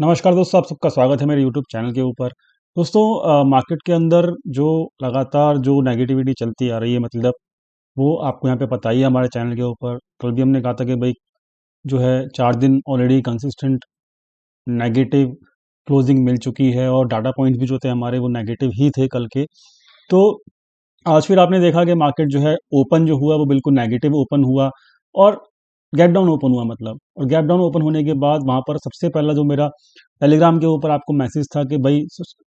नमस्कार दोस्तों, आप सबका स्वागत है मेरे यूट्यूब चैनल के ऊपर। दोस्तों, मार्केट के अंदर जो लगातार जो नेगेटिविटी चलती आ रही है, मतलब वो आपको यहाँ पे पता ही है। हमारे चैनल के ऊपर कल भी हमने कहा था कि भाई जो है 4 दिन ऑलरेडी कंसिस्टेंट नेगेटिव क्लोजिंग मिल चुकी है और डाटा पॉइंट्स भी जो थे हमारे वो नेगेटिव ही थे कल के। तो आज फिर आपने देखा कि मार्केट जो है ओपन जो हुआ वो बिल्कुल नेगेटिव ओपन हुआ और गैप डाउन ओपन हुआ, मतलब। और गैप डाउन ओपन होने के बाद वहाँ पर सबसे पहला जो मेरा टेलीग्राम के ऊपर आपको मैसेज था कि भाई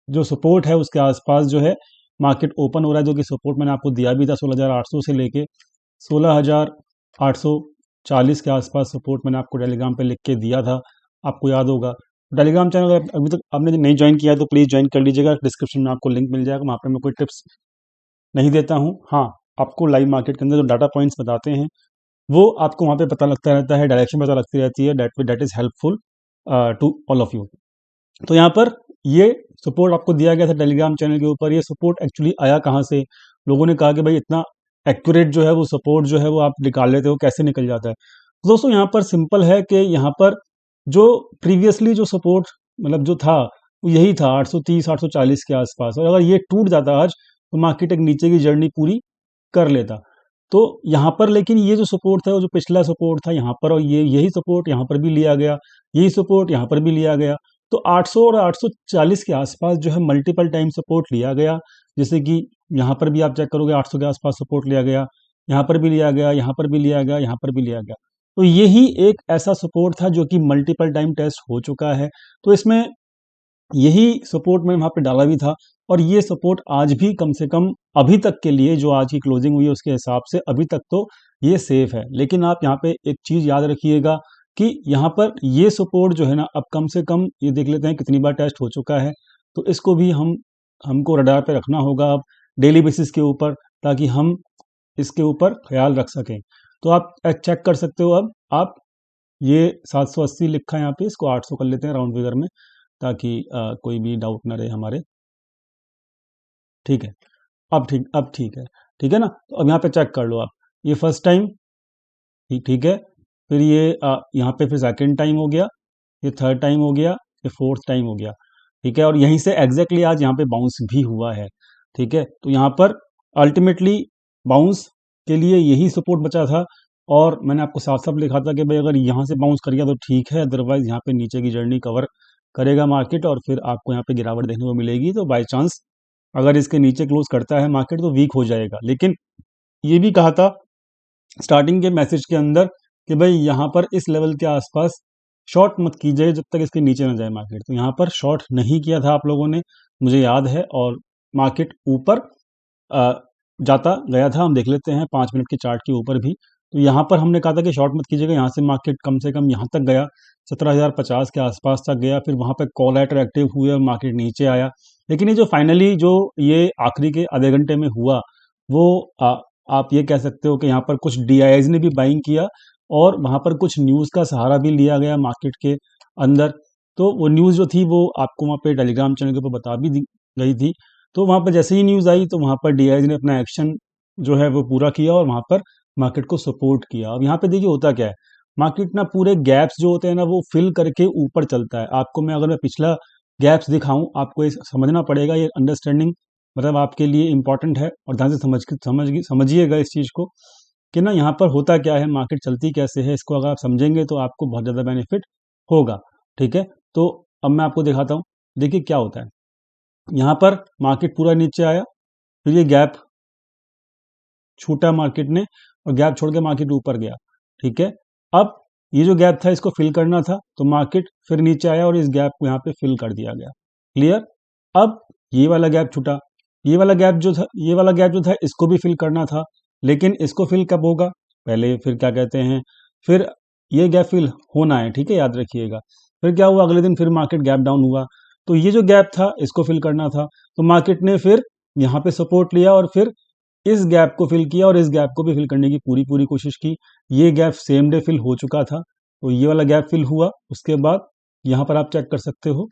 जो सपोर्ट है उसके आसपास जो है मार्केट ओपन हो रहा है, जो कि सपोर्ट मैंने आपको दिया भी था 16,800 से लेके 16,840 के आसपास सपोर्ट मैंने आपको टेलीग्राम पे लिख के दिया था, आपको याद होगा। टेलीग्राम चैनल अगर अभी तक आपने नहीं ज्वाइन किया है तो प्लीज़ ज्वाइन कर लीजिएगा, डिस्क्रिप्शन में आपको लिंक मिल जाएगा। वहाँ पर मैं कोई टिप्स नहीं देता हूँ, हाँ, आपको लाइव मार्केट के अंदर जो डाटा पॉइंट्स बताते हैं वो आपको वहाँ पे पता लगता रहता है, डायरेक्शन पता लगती रहती है, that is helpful to all of you. तो यहाँ पर ये सपोर्ट आपको दिया गया था टेलीग्राम चैनल के ऊपर। ये सपोर्ट एक्चुअली आया कहाँ से? लोगों ने कहा कि भाई इतना एक्यूरेट जो है वो सपोर्ट जो है वो आप निकाल लेते हो, कैसे निकल जाता है? तो दोस्तों यहाँ पर सिंपल है कि यहाँ पर जो प्रीवियसली जो सपोर्ट मतलब जो था वो यही था 830 840 के आसपास, और अगर ये टूट जाता आज तो मार्केट एक नीचे की जर्नी पूरी कर लेता। तो यहाँ पर लेकिन ये जो सपोर्ट था वो जो पिछला सपोर्ट था यहाँ पर, और ये यही सपोर्ट यहाँ पर भी लिया गया, यही सपोर्ट यहाँ पर भी लिया गया। तो 800 और 840 के आसपास जो है मल्टीपल टाइम सपोर्ट लिया गया। जैसे कि यहाँ पर भी आप चेक करोगे 800 के आसपास सपोर्ट लिया गया, यहाँ पर भी लिया गया, यहाँ पर भी लिया गया, यहाँ पर भी लिया गया। तो यही एक ऐसा सपोर्ट था जो कि मल्टीपल टाइम टेस्ट हो चुका है। तो इसमें यही सपोर्ट मैंने वहाँ पे डाला भी था, और ये सपोर्ट आज भी कम से कम अभी तक के लिए जो आज की क्लोजिंग हुई है उसके हिसाब से अभी तक तो ये सेफ है। लेकिन आप यहाँ पे एक चीज़ याद रखिएगा कि यहाँ पर ये सपोर्ट जो है ना, अब कम से कम ये देख लेते हैं कितनी बार टेस्ट हो चुका है। तो इसको भी हमको रडार पे रखना होगा अब डेली बेसिस के ऊपर, ताकि हम इसके ऊपर ख्याल रख सकें। तो आप चेक कर सकते हो। अब आप ये 780 लिखा है यहाँ पे, इसको 800 कर लेते हैं राउंड फिगर में, ताकि कोई भी डाउट ना रहे हमारे। ठीक है, अब ठीक है ना। तो अब यहाँ पे चेक कर लो आप, ये फर्स्ट टाइम ठीक है, फिर ये यहाँ पे फिर सेकंड टाइम हो गया, ये थर्ड टाइम हो गया, ये फोर्थ टाइम हो गया। ठीक है, और यहीं से एग्जैक्टली आज यहाँ पे बाउंस भी हुआ है। ठीक है, तो यहाँ पर अल्टीमेटली बाउंस के लिए यही सपोर्ट बचा था, और मैंने आपको साफ साफ लिखा था कि भाई अगर यहाँ से बाउंस कर गया तो ठीक है, अदरवाइज यहाँ पे नीचे की जर्नी कवर करेगा मार्केट और फिर आपको यहाँ पे गिरावट देखने को मिलेगी। तो बाई चांस अगर इसके नीचे क्लोज करता है मार्केट तो वीक हो जाएगा। लेकिन ये भी कहा था स्टार्टिंग के मैसेज के अंदर कि भाई यहाँ पर इस लेवल के आसपास शॉर्ट मत कीजिए जब तक इसके नीचे ना जाए मार्केट। तो यहाँ पर शॉर्ट नहीं किया था आप लोगों ने, मुझे याद है, और मार्केट ऊपर अ, जाता गया था। हम देख लेते हैं 5 मिनट के चार्ट के ऊपर भी। तो यहाँ पर हमने कहा था कि शॉर्ट मत कीजिएगा, यहाँ से कम यहाँ तक गया, 17,050 के आसपास तक गया, फिर वहाँ पे कॉल एटर एक्टिव हुए और मार्केट नीचे आया। लेकिन ये जो फाइनली जो ये आखिरी के आधे घंटे में हुआ वो आप ये कह सकते हो कि यहाँ पर कुछ डीआईज ने भी बाइंग किया, और वहाँ पर कुछ न्यूज़ का सहारा भी लिया गया मार्केट के अंदर। तो वो न्यूज़ जो थी वो आपको वहाँ पे टेलीग्राम चैनल के ऊपर बता भी दी गई थी। तो वहाँ पर जैसे ही न्यूज़ आई तो वहाँ पर डीआईज ने अपना एक्शन जो है वो पूरा किया और वहाँ पर मार्केट को सपोर्ट किया। अब यहाँ पे देखिए होता क्या है, मार्केट ना पूरे गैप्स जो होते हैं ना वो फिल करके ऊपर चलता है। आपको मैं अगर मैं पिछला गैप्स दिखाऊं, आपको ये समझना पड़ेगा, ये अंडरस्टैंडिंग मतलब आपके लिए इंपॉर्टेंट है, और ध्यान से समझिएगा इस चीज़ को कि ना यहाँ पर होता क्या है, मार्केट चलती कैसे है। इसको अगर आप समझेंगे तो आपको बहुत ज़्यादा बेनिफिट होगा। ठीक है, तो अब मैं आपको दिखाता हूँ। देखिए क्या होता है, यहाँ पर मार्केट पूरा नीचे आया, फिर ये गैप छूटा मार्केट ने, और गैप छोड़ के मार्केट ऊपर गया। ठीक है, अब ये जो गैप था इसको फिल करना था, तो मार्केट फिर नीचे आया और इस गैप को यहाँ पे फिल कर दिया गया। क्लियर। अब ये वाला गैप छूटा, ये वाला गैप जो था इसको भी फिल करना था, लेकिन इसको फिल कब होगा, पहले फिर क्या कहते हैं, फिर ये गैप फिल होना है। ठीक है, याद रखिएगा। फिर क्या हुआ, अगले दिन फिर मार्केट गैप डाउन हुआ, तो ये जो गैप था इसको फिल करना था, तो मार्केट ने फिर यहाँ पे सपोर्ट लिया और फिर इस गैप को फिल किया और इस गैप को भी फिल करने की पूरी पूरी कोशिश की। ये गैप सेम डे फिल हो चुका था, तो ये वाला गैप फिल हुआ। उसके बाद यहाँ पर आप चेक कर सकते हो,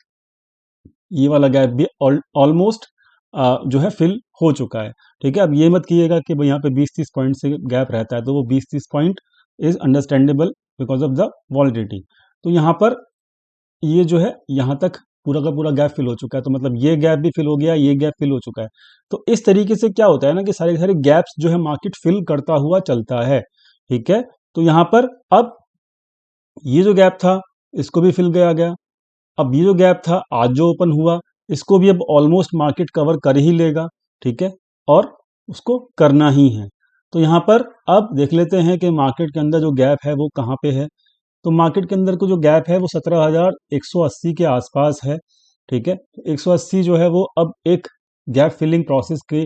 ये वाला गैप भी ऑलमोस्ट जो है फिल हो चुका है। ठीक है, अब ये मत कीजिएगा कि भाई यहाँ पे 20-30 पॉइंट से गैप रहता है, तो वो 20-30 point is understandable because of the validity. तो यहाँ पर ये जो है यहाँ तक पूरा का पूरा गैप फिल हो चुका है, तो मतलब ये गैप भी फिल हो गया, ये गैप फिल हो चुका है। तो इस तरीके से क्या होता है ना कि सारे सारे गैप्स जो है मार्केट फिल करता हुआ चलता है। ठीक है, तो यहाँ पर अब ये जो गैप था इसको भी फिल किया गया। अब ये जो गैप था आज जो ओपन हुआ, इसको भी अब ऑलमोस्ट मार्केट कवर कर ही लेगा। ठीक है, और उसको करना ही है। तो यहाँ पर अब देख लेते हैं कि मार्केट के अंदर जो गैप है वो कहाँ पे है। तो मार्केट के अंदर को जो गैप है वो 17,180 के आसपास है। ठीक है, 180 जो है वो अब एक गैप फिलिंग प्रोसेस के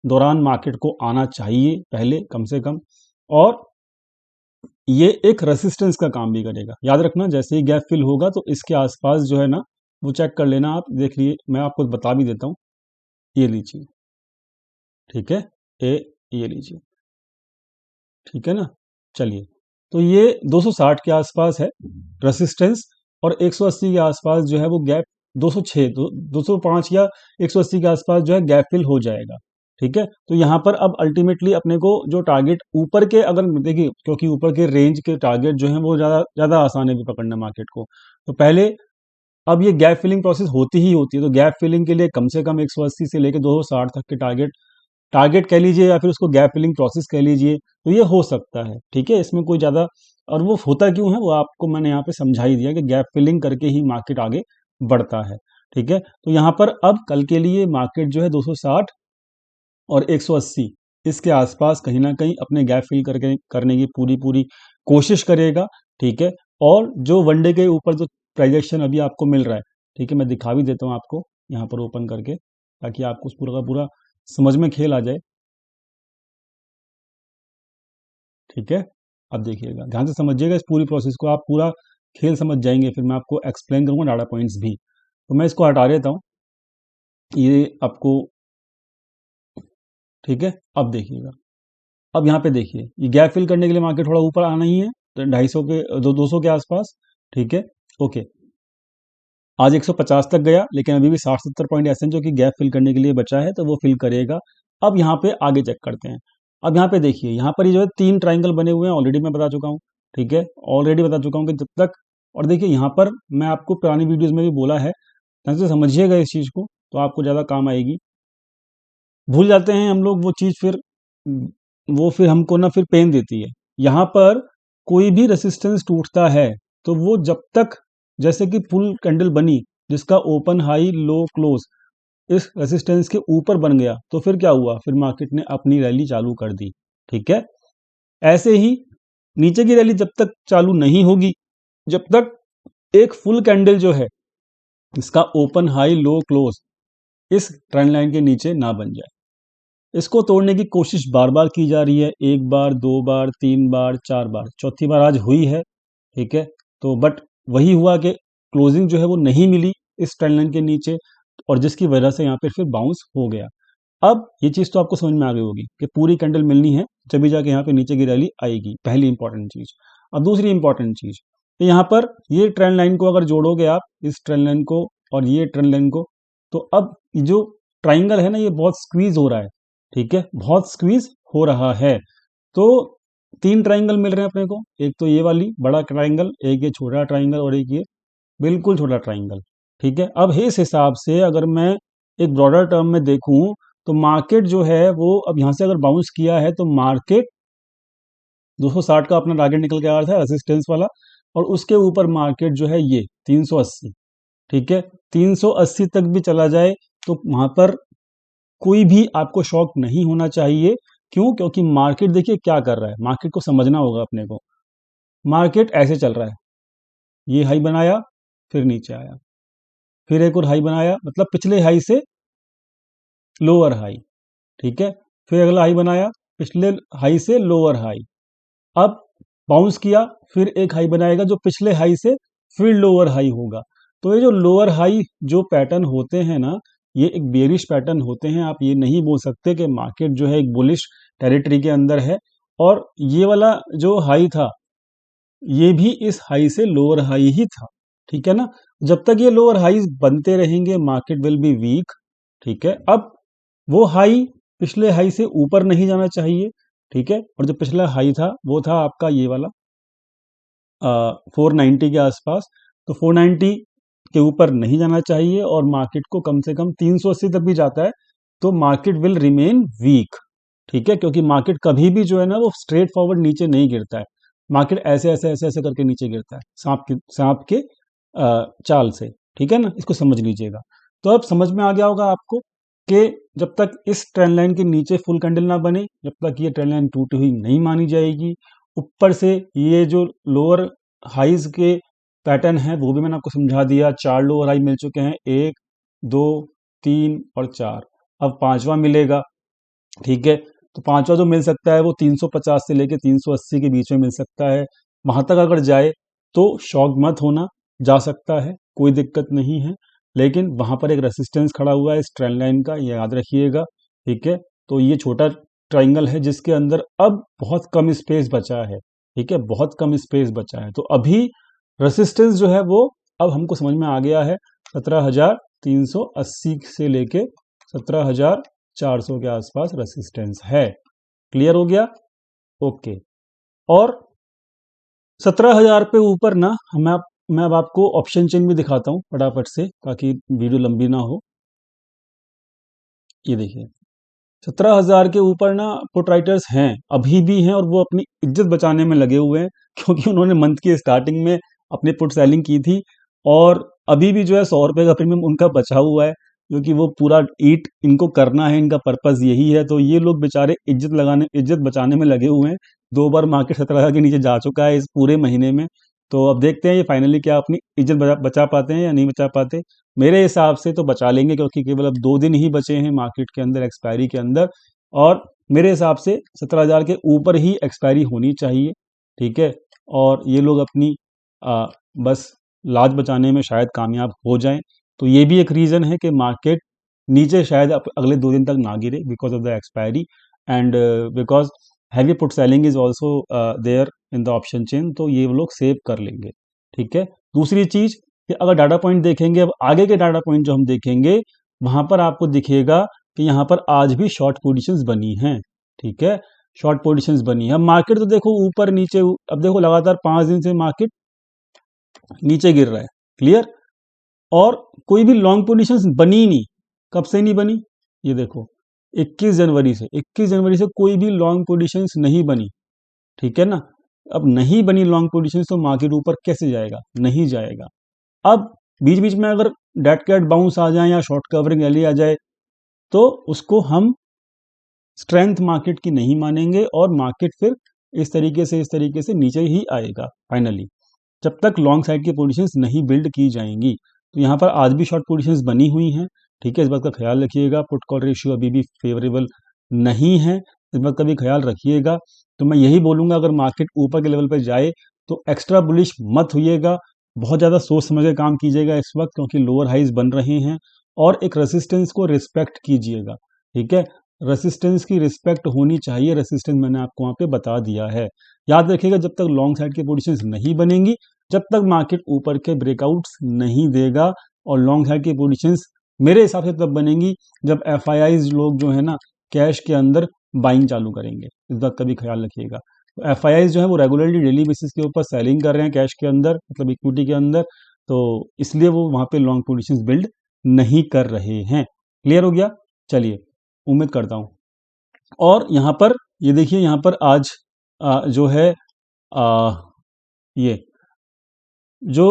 दौरान मार्केट को आना चाहिए पहले कम से कम, और ये एक रेसिस्टेंस का काम भी करेगा। याद रखना, जैसे ही गैप फिल होगा तो इसके आसपास जो है ना वो चेक कर लेना आप। देख लिए, मैं आपको बता भी देता हूँ, ये लीजिए। ठीक है, ये लीजिए। ठीक है ना, चलिए। तो ये 260 के आसपास है रेसिस्टेंस, और 180 के आसपास जो है वो गैप 206 205 या 180 के आसपास जो है गैप फिल हो जाएगा। ठीक है, तो यहाँ पर अब अल्टीमेटली अपने को जो टारगेट ऊपर के, अगर देखिए क्योंकि ऊपर के रेंज के टारगेट जो है वो ज़्यादा ज़्यादा आसान है भी पकड़ना मार्केट को। तो पहले अब ये गैप फिलिंग प्रोसेस होती ही होती है, तो गैप फिलिंग के लिए कम से कम 180 से लेकर 260 तक के टारगेट टारगेट कह लीजिए या फिर उसको गैप फिलिंग प्रोसेस कह लीजिए, तो ये हो सकता है। ठीक है, इसमें कोई ज़्यादा, और वो होता क्यों है वो आपको मैंने यहाँ पे समझा ही दिया कि गैप फिलिंग करके ही मार्केट आगे बढ़ता है। ठीक है, तो यहाँ पर अब कल के लिए मार्केट जो है 260 और 180 इसके आसपास कहीं ना कहीं अपने गैप फिल करके करने की पूरी पूरी कोशिश करेगा। ठीक है, और जो वनडे के ऊपर जो प्राइजेक्शन अभी आपको मिल रहा है, ठीक है, मैं दिखा भी देता हूँ आपको यहाँ पर ओपन करके, ताकि आपको उस पूरा का पूरा समझ में खेल आ जाए। ठीक है, अब देखिएगा, ध्यान से समझिएगा इस पूरी प्रोसेस को, आप पूरा खेल समझ जाएंगे, फिर मैं आपको एक्सप्लेन करूंगा डाटा पॉइंट्स भी। तो मैं इसको हटा देता हूँ, ये आपको। ठीक है, अब देखिएगा, अब यहाँ पे देखिए, ये गैप फिल करने के लिए मार्केट थोड़ा ऊपर आना ही है, तो 250 के 200 के आसपास। ठीक है, ओके, आज 150 तक गया, लेकिन अभी भी 60-70 पॉइंट ऐसे हैं जो कि गैप फिल करने के लिए बचा है, तो वो फिल करेगा। अब यहाँ पे आगे चेक करते हैं। अब यहाँ पे देखिए, यहाँ पर ये जो है 3 ट्राइंगल बने हुए हैं, ऑलरेडी मैं बता चुका हूँ। ठीक है, ऑलरेडी बता चुका हूँ कि जब तक, और देखिए यहाँ पर मैं आपको पुरानी वीडियोस में भी बोला है, ढंग से समझिएगा इस चीज़ को, तो आपको ज़्यादा काम आएगी। भूल जाते हैं हम लोग वो चीज़, फिर वो फिर हमको ना फिर पेन देती है। यहाँ पर कोई भी रेसिस्टेंस टूटता है तो वो जब तक, जैसे कि फुल कैंडल बनी जिसका ओपन हाई लो क्लोज इस रेसिस्टेंस के ऊपर बन गया, तो फिर क्या हुआ, फिर मार्केट ने अपनी रैली चालू कर दी। ठीक है, ऐसे ही नीचे की रैली जब तक चालू नहीं होगी, जब तक एक फुल कैंडल जो है इसका ओपन हाई लो क्लोज इस ट्रेंड लाइन के नीचे ना बन जाए, इसको तोड़ने की कोशिश बार बार की जा रही है, एक बार, दो बार, तीन बार, चार बार, चौथी बार आज हुई है। ठीक है, तो बट वही हुआ कि क्लोजिंग जो है वो नहीं मिली इस ट्रेंड लाइन के नीचे, और जिसकी वजह से यहाँ पे फिर बाउंस हो गया। अब ये चीज़ तो आपको समझ में आ गई होगी कि पूरी कैंडल मिलनी है जब भी जाके यहाँ पे नीचे की रैली आएगी, पहली इंपॉर्टेंट चीज़। अब दूसरी इंपॉर्टेंट चीज़, तो यहाँ पर ये ट्रेंड लाइन को अगर जोड़ोगे आप, इस ट्रेंड लाइन को और ये ट्रेंड लाइन को, तो अब ये जो ट्राइंगल है ना ये बहुत स्क्वीज हो रहा है। ठीक है, बहुत स्क्वीज हो रहा है। तो 3 ट्राइंगल मिल रहे हैं अपने को, एक तो ये वाली बड़ा ट्राइंगल, एक ये छोटा ट्राइंगल, और एक ये बिल्कुल छोटा ट्राइंगल। ठीक है, अब इस हिसाब से अगर मैं एक ब्रॉडर टर्म में देखूं, तो मार्केट जो है वो अब यहां से अगर बाउंस किया है तो मार्केट 260 का अपना टारगेट निकल के आ रहा था रेसिस्टेंस वाला, और उसके ऊपर मार्केट जो है ये 380। ठीक है, 380 तक भी चला जाए तो वहां पर कोई भी आपको शॉक नहीं होना चाहिए। क्यों? क्योंकि मार्केट देखिए क्या कर रहा है, मार्केट को समझना होगा अपने को। मार्केट ऐसे चल रहा है, ये हाई बनाया, फिर नीचे आया, फिर एक और हाई बनाया, मतलब पिछले हाई से लोअर हाई। ठीक है, फिर अगला हाई बनाया, पिछले हाई से लोअर हाई। अब बाउंस किया, फिर एक हाई बनाएगा जो पिछले हाई से फिर लोअर हाई होगा। तो ये जो लोअर हाई जो पैटर्न होते हैं ना, ये एक बेरिश पैटर्न होते हैं। आप ये नहीं बोल सकते कि मार्केट जो है एक बुलिश टेरिटरी के अंदर है। और ये वाला जो हाई था, ये भी इस हाई से लोअर हाई ही था। ठीक है ना, जब तक ये लोअर हाईज बनते रहेंगे मार्केट विल बी वीक। ठीक है, अब वो हाई पिछले हाई से ऊपर नहीं जाना चाहिए। ठीक है, और जो पिछला हाई था वो था आपका ये वाला 490 के आसपास। तो 490 के ऊपर नहीं जाना चाहिए और मार्केट को कम से कम 380 तक भी जाता है तो मार्केट विल रिमेन वीक। ठीक है, क्योंकि मार्केट कभी भी जो है ना वो स्ट्रेट फॉरवर्ड नीचे नहीं गिरता है, मार्केट ऐसे ऐसे ऐसे ऐसे करके नीचे गिरता है, सांप के चाल से। ठीक है ना, इसको समझ लीजिएगा। तो अब समझ में आ गया होगा आपको कि जब तक इस ट्रेंड लाइन के नीचे फुल कैंडल ना बने, जब तक ये ट्रेंड लाइन टूटी हुई नहीं मानी जाएगी। ऊपर से ये जो लोअर हाइज के पैटर्न है वो भी मैंने आपको समझा दिया। 4 लोअर हाई मिल चुके हैं, 1 2 3 और 4, अब पांचवा मिलेगा। ठीक है, तो पांचवा जो मिल सकता है वो 350 से लेके 380 के बीच में मिल सकता है। वहां तक अगर जाए तो शॉक मत होना, जा सकता है, कोई दिक्कत नहीं है। लेकिन वहां पर एक रेसिस्टेंस खड़ा हुआ है इस ट्रेंड लाइन का, ये याद रखिएगा। ठीक है, तो ये छोटा ट्राइंगल है जिसके अंदर अब बहुत कम स्पेस बचा है। ठीक है, बहुत कम स्पेस बचा है। तो अभी रेसिस्टेंस जो है वो अब हमको समझ में आ गया है, 17,380 से लेके 17,400 के आसपास रेसिस्टेंस है। क्लियर हो गया? ओके। और 17,000 पे ऊपर ना मैं अब आपको ऑप्शन चेन भी दिखाता हूं फटाफट से, ताकि वीडियो लंबी ना हो। ये देखिए, 17,000 के ऊपर ना पुट राइटर्स हैं, अभी भी हैं, और वो अपनी इज्जत बचाने में लगे हुए हैं क्योंकि उन्होंने मंथ की स्टार्टिंग में अपनी पुट सेलिंग की थी और अभी भी जो है 100 रुपए का प्रीमियम उनका बचा हुआ है, क्योंकि वो पूरा ईट इनको करना है, इनका पर्पस यही है। तो ये लोग बेचारे इज्जत बचाने में लगे हुए हैं। 2 बार मार्केट 17,000 के नीचे जा चुका है इस पूरे महीने में। तो अब देखते हैं ये फाइनली क्या अपनी इज्जत बचा पाते हैं या नहीं बचा पाते। मेरे हिसाब से तो बचा लेंगे, क्योंकि केवल अब 2 दिन ही बचे हैं मार्केट के अंदर एक्सपायरी के अंदर, और मेरे हिसाब से 17,000 के ऊपर ही एक्सपायरी होनी चाहिए। ठीक है, और ये लोग अपनी बस लाज बचाने में शायद कामयाब हो जाएं। तो ये भी एक रीज़न है कि मार्केट नीचे शायद अगले 2 दिन तक ना गिरे because of the expiry, and because heavy put selling is also there in the option chain, तो ये लोग सेव कर लेंगे। ठीक है, दूसरी चीज कि अगर डाटा पॉइंट देखेंगे, अब आगे के डाटा पॉइंट जो हम देखेंगे वहां पर आपको दिखेगा कि यहाँ पर आज भी शॉर्ट पोजीशंस बनी हैं। ठीक है, शॉर्ट पोजीशंस बनी है। मार्केट तो देखो ऊपर नीचे, अब देखो लगातार 5 दिन से मार्केट नीचे गिर रहा है। क्लियर? और कोई भी लॉन्ग पोजीशंस बनी नहीं। कब से नहीं बनी? ये देखो, 21 जनवरी से कोई भी लॉन्ग पोजीशंस नहीं बनी। ठीक है ना, अब नहीं बनी लॉन्ग पोजीशंस तो मार्केट ऊपर कैसे जाएगा? नहीं जाएगा। अब बीच बीच में अगर डेट कैट बाउंस आ जाए या शॉर्ट कवरिंग रैली आ जाए तो उसको हम स्ट्रेंथ मार्केट की नहीं मानेंगे और मार्केट फिर इस तरीके से नीचे ही आएगा फाइनली, जब तक लॉन्ग साइड की पोजीशंस नहीं बिल्ड की जाएंगी। तो यहाँ पर आज भी शॉर्ट पोजीशंस बनी हुई हैं। ठीक है, इस बात का ख्याल रखिएगा। पुट कॉल रेशियो अभी भी फेवरेबल नहीं है, इस बात का भी ख्याल रखिएगा। तो मैं यही बोलूँगा, अगर मार्केट ऊपर के लेवल पर जाए तो एक्स्ट्रा बुलिश मत होइएगा, बहुत ज़्यादा सोच समझ के काम कीजिएगा इस वक्त, क्योंकि लोअर हाइज बन रहे हैं। और एक रेसिस्टेंस को रिस्पेक्ट कीजिएगा। ठीक है, रेसिस्टेंस की रिस्पेक्ट होनी चाहिए, रेसिस्टेंस मैंने आपको वहाँ पे बता दिया है। याद रखिएगा, जब तक लॉन्ग साइड की पोजीशंस नहीं बनेंगी, जब तक मार्केट ऊपर के ब्रेकआउट्स नहीं देगा, और लॉन्ग साइड की पोजीशंस मेरे हिसाब से तब बनेंगी जब एफआईआईज लोग जो है ना कैश के अंदर बाइंग चालू करेंगे। इस बात का भी ख्याल रखिएगा। तो एफआईआईज जो है वो रेगुलरली डेली बेसिस के ऊपर सेलिंग कर रहे हैं कैश के अंदर, मतलब इक्विटी के अंदर, तो इसलिए वो वहां पे लॉन्ग पोजीशंस बिल्ड नहीं कर रहे हैं। क्लियर हो गया? चलिए, उम्मीद करता हूं। और यहाँ पर ये देखिए, यहाँ पर आज जो है ये जो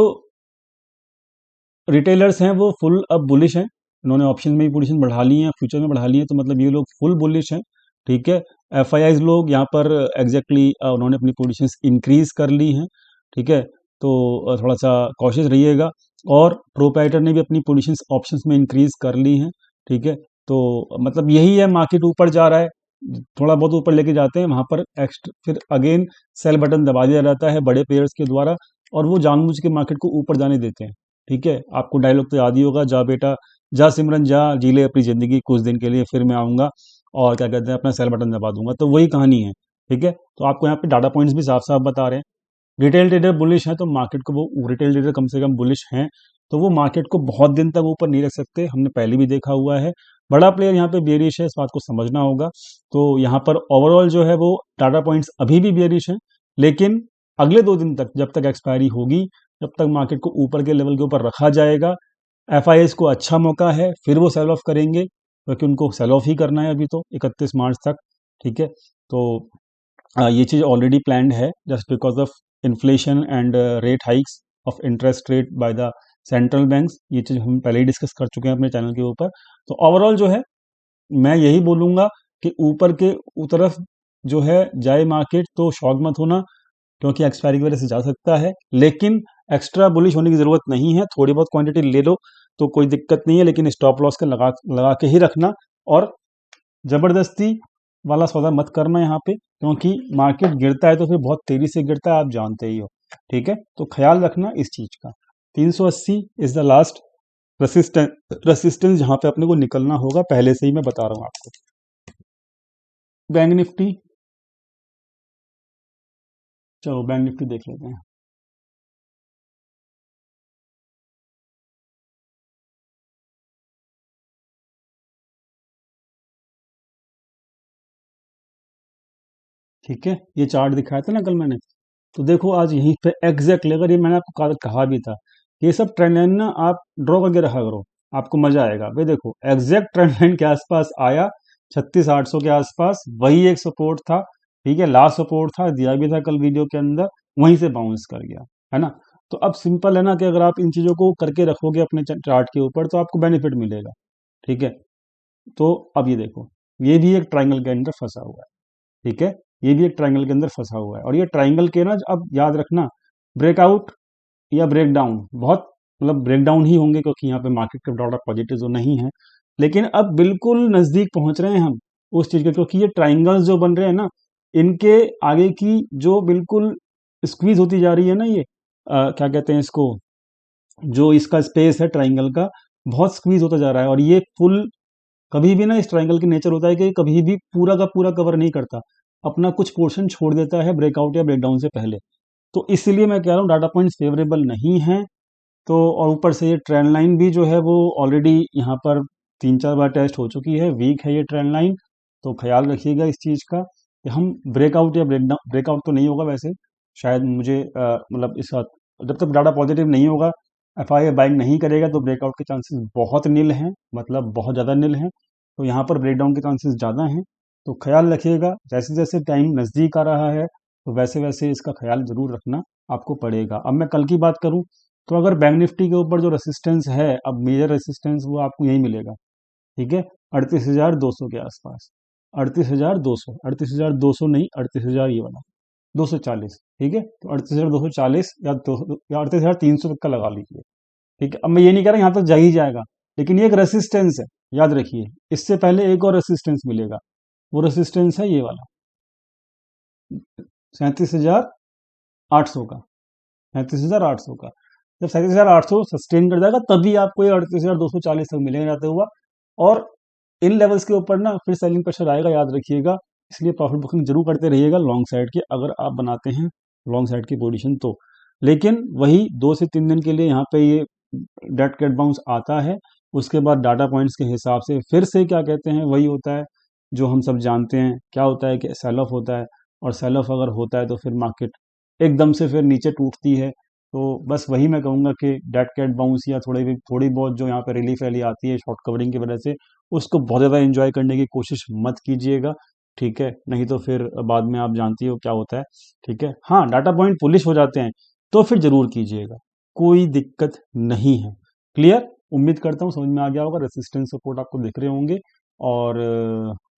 रिटेलर्स हैं वो फुल अब बुलिश हैं। इन्होंने ऑप्शन में भी पोजीशन बढ़ा ली है, फ्यूचर में बढ़ा ली है, तो मतलब ये लोग फुल बुलिश हैं। ठीक है, एफआईआईज लोग यहाँ पर एग्जैक्टली उन्होंने अपनी पोजीशंस इंक्रीज कर ली हैं। ठीक है, तो थोड़ा सा कॉशियस रहिएगा। और प्रोप्राइटर ने भी अपनी पोजीशंस ऑप्शंस में इंक्रीज कर ली हैं। ठीक है, तो मतलब यही है, मार्केट ऊपर जा रहा है, थोड़ा बहुत ऊपर लेके जाते हैं, वहां पर एक्स्ट्रा फिर अगेन सेल बटन दबा दिया जाता है बड़े प्लेयर्स के द्वारा, और वो जानबूझ के मार्केट को ऊपर जाने देते हैं। ठीक है, आपको डायलॉग तो याद ही होगा, जा बेटा जा सिमरन जा, जी ले अपनी जिंदगी कुछ दिन के लिए, फिर मैं आऊंगा और क्या कहते हैं अपना सेल बटन दबा दूंगा। तो वही कहानी है। ठीक है, तो आपको यहाँ पे डाटा पॉइंट्स भी साफ साफ बता रहे हैं। रिटेल ट्रेडर बुलिश है तो मार्केट को, वो रिटेल ट्रेडर कम से कम बुलिश हैं तो वो मार्केट को बहुत दिन तक ऊपर नहीं रख सकते, हमने पहले भी देखा हुआ है। बड़ा प्लेयर यहाँ पे बेरिश है, इस बात को समझना होगा। तो यहाँ पर ओवरऑल जो है वो डाटा पॉइंट्स अभी भी बेरिश हैं, लेकिन अगले 2 दिन तक जब तक एक्सपायरी होगी जब तक मार्केट को ऊपर के लेवल के ऊपर रखा जाएगा। एफआईएस को अच्छा मौका है, फिर वो सेल ऑफ करेंगे क्योंकि उनको सेल ऑफ ही करना है अभी तो 31 मार्च तक। ठीक है, तो ये चीज़ ऑलरेडी प्लान्ड है just because of inflation and rate hikes of interest rate by the central banks. ये चीज़ हम पहले ही डिस्कस कर चुके हैं अपने चैनल के ऊपर। तो ओवरऑल जो है मैं यही बोलूँगा कि ऊपर के तरफ जो है जाए मार्केट तो शॉक मत होना, क्योंकि एक्सपायरी की वजह से जा सकता है, लेकिन एक्स्ट्रा बुलिश होने की ज़रूरत नहीं है। थोड़ी बहुत क्वांटिटी ले लो तो कोई दिक्कत नहीं है, लेकिन स्टॉप लॉस का लगा लगा के ही रखना, और ज़बरदस्ती वाला सौदा मत करना यहाँ पे, क्योंकि मार्केट गिरता है तो फिर बहुत तेज़ी से गिरता है, आप जानते ही हो। ठीक है, तो ख्याल रखना इस चीज़ का। 380 इज़ द लास्ट रेसिस्टेंस जहाँ पे अपने को निकलना होगा, पहले से ही मैं बता रहा हूँ आपको। बैंक निफ्टी, चलो बैंक निफ्टी देख लेते हैं। ठीक है, ये चार्ट दिखाया था ना कल मैंने, तो देखो आज यहीं पे एग्जैक्टली, अगर ये मैंने आपको कहा भी था, ये सब ट्रेंड लाइन ना आप ड्रॉ करके रखा करो, आपको मजा आएगा भाई। देखो एग्जैक्ट ट्रेंड लाइन के आसपास आया, 36,800 के आसपास, वही एक सपोर्ट था। ठीक है, लास्ट सपोर्ट था, दिया भी था कल वीडियो के अंदर, वहीं से बाउंस कर गया, है ना। तो अब सिंपल है ना कि अगर आप इन चीज़ों को करके रखोगे अपने चार्ट के ऊपर तो आपको बेनिफिट मिलेगा। ठीक है, तो अब ये देखो, ये भी एक ट्राइंगल के अंदर फंसा हुआ है। ठीक है, ये भी एक ट्राइंगल के अंदर फंसा हुआ है, और ये ट्राइंगल के ना अब याद रखना, ब्रेकआउट या ब्रेक डाउन, बहुत मतलब ब्रेक डाउन ही होंगे, क्योंकि यहाँ पे मार्केट का डाटा पॉजिटिव जो नहीं है, लेकिन अब बिल्कुल नज़दीक पहुंच रहे हैं हम उस चीज़ के, क्योंकि ये ट्राइंगल्स जो बन रहे हैं ना, इनके आगे की जो बिल्कुल स्क्वीज होती जा रही है ना, ये क्या कहते हैं इसको, जो इसका स्पेस है ट्राइंगल का, बहुत स्क्वीज होता जा रहा है, और ये फुल, कभी भी ना इस ट्रायंगल की नेचर होता है कि कभी भी पूरा का पूरा कवर नहीं करता, अपना कुछ पोर्शन छोड़ देता है ब्रेकआउट या ब्रेकडाउन से पहले। तो इसलिए मैं कह रहा हूँ डाटा पॉइंट्स फेवरेबल नहीं है। तो और ऊपर से ये ट्रेंड लाइन भी जो है वो ऑलरेडी यहाँ पर 3-4 बार टेस्ट हो चुकी है, वीक है ये ट्रेंड लाइन। तो ख्याल रखिएगा इस चीज़ का कि हम ब्रेकआउट या ब्रेकडाउन, ब्रेकआउट तो नहीं होगा वैसे, शायद मुझे मतलब इस वक्त जब तक डाटा पॉजिटिव नहीं होगा, एफआईआई बाइंग नहीं करेगा, तो ब्रेकआउट के चांसेस बहुत नील हैं, मतलब बहुत ज़्यादा नील हैं। तो यहाँ पर ब्रेकडाउन के चांसेस ज़्यादा हैं। तो ख्याल रखिएगा, जैसे जैसे टाइम नज़दीक आ रहा है तो वैसे वैसे इसका ख्याल ज़रूर रखना आपको पड़ेगा। अब मैं कल की बात करूँ तो अगर बैंक निफ्टी के ऊपर जो रेसिस्टेंस है, अब मेजर रेसिस्टेंस वो आपको यही मिलेगा। ठीक है, 38,200 के आसपास, 38,200, 38,200 नहीं, 38,000 ये वाला, 240। ठीक है, तो 38,240 या 38,300 तक का लगा लीजिए। ठीक है, अब मैं ये नहीं कह रहा यहाँ तक जा ही जाएगा, लेकिन ये एक रेसिस्टेंस है, याद रखिए। इससे पहले एक और रेसिस्टेंस मिलेगा, वो रेसिस्टेंस है ये वाला, 37,800 का, 37,800 का। जब 37,800 सस्टेन कर जाएगा तभी आपको ये 38,240 तक मिलेगा जाते हुआ, और इन लेवल्स के ऊपर ना फिर सेलिंग प्रेशर आएगा, याद रखिएगा। इसलिए प्रॉफिट बुकिंग जरूर करते रहिएगा लॉन्ग साइड के, अगर आप बनाते हैं लॉन्ग साइड की पोजीशन तो। लेकिन वही 2 से 3 दिन के लिए यहाँ पे ये डेट कैट बाउंस आता है, उसके बाद डाटा पॉइंट्स के हिसाब से फिर से क्या कहते हैं वही होता है जो हम सब जानते हैं, क्या होता है कि सेल ऑफ होता है, और सेल ऑफ अगर होता है तो फिर मार्केट एकदम से फिर नीचे टूटती है। तो बस वही मैं कहूँगा कि डेट कैट बाउंस या थोड़ी बहुत जो यहाँ पे रिलीफ रैली आती है शॉर्ट कवरिंग की वजह से, उसको बहुत ज़्यादा एंजॉय करने की कोशिश मत कीजिएगा। ठीक है, नहीं तो फिर बाद में आप जानती हो क्या होता है। ठीक है, हाँ डाटा पॉइंट पुलिश हो जाते हैं तो फिर जरूर कीजिएगा, कोई दिक्कत नहीं है। क्लियर, उम्मीद करता हूँ समझ में आ गया होगा, रेसिस्टेंस सपोर्ट आपको दिख रहे होंगे, और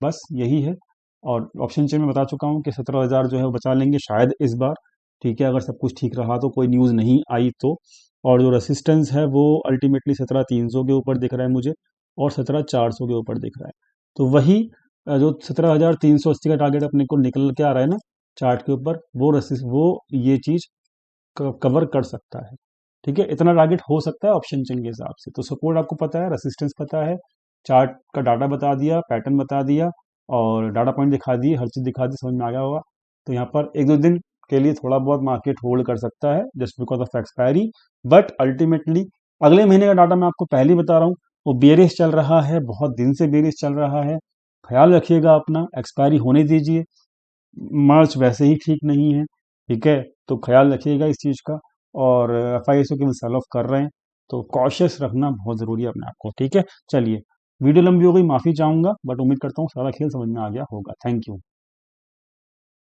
बस यही है। और ऑप्शन चेन में बता चुका हूँ कि 17,000 जो है वो बचा लेंगे शायद इस बार। ठीक है, अगर सब कुछ ठीक रहा तो, कोई न्यूज़ नहीं आई तो। और जो रेसिस्टेंस है वो अल्टीमेटली 17,300 के ऊपर दिख रहा है मुझे, और 17,400 के ऊपर दिख रहा है। तो वही जो 17,380 का टारगेट अपने को निकल के आ रहा है ना चार्ट के ऊपर, वो ये चीज़ कवर कर सकता है। ठीक है, इतना टारगेट हो सकता है ऑप्शन चेन के हिसाब से। तो सपोर्ट आपको पता है, रेसिस्टेंस पता है, चार्ट का डाटा बता दिया, पैटर्न बता दिया, और डाटा पॉइंट दिखा दिए, हर चीज़ दिखा दी, समझ में आ गया होगा। तो यहाँ पर 1-2 दिन के लिए थोड़ा बहुत मार्केट होल्ड कर सकता है just because of expiry, but ultimately अगले महीने का डाटा मैं आपको पहले ही बता रहा हूँ, वो बेरिश चल रहा है, बहुत दिन से बेरिश चल रहा है। ख्याल रखिएगा अपना, एक्सपायरी होने दीजिए, मार्च वैसे ही ठीक नहीं है। ठीक है, तो ख्याल रखिएगा इस चीज़ का। और FISO केवल सेल ऑफ कर रहे हैं, तो कॉशियस रखना बहुत ज़रूरी है अपने आप को। ठीक है, चलिए वीडियो लंबी हो गई, माफ़ी चाहूँगा, बट उम्मीद करता हूँ सारा खेल समझ में आ गया होगा। Thank you.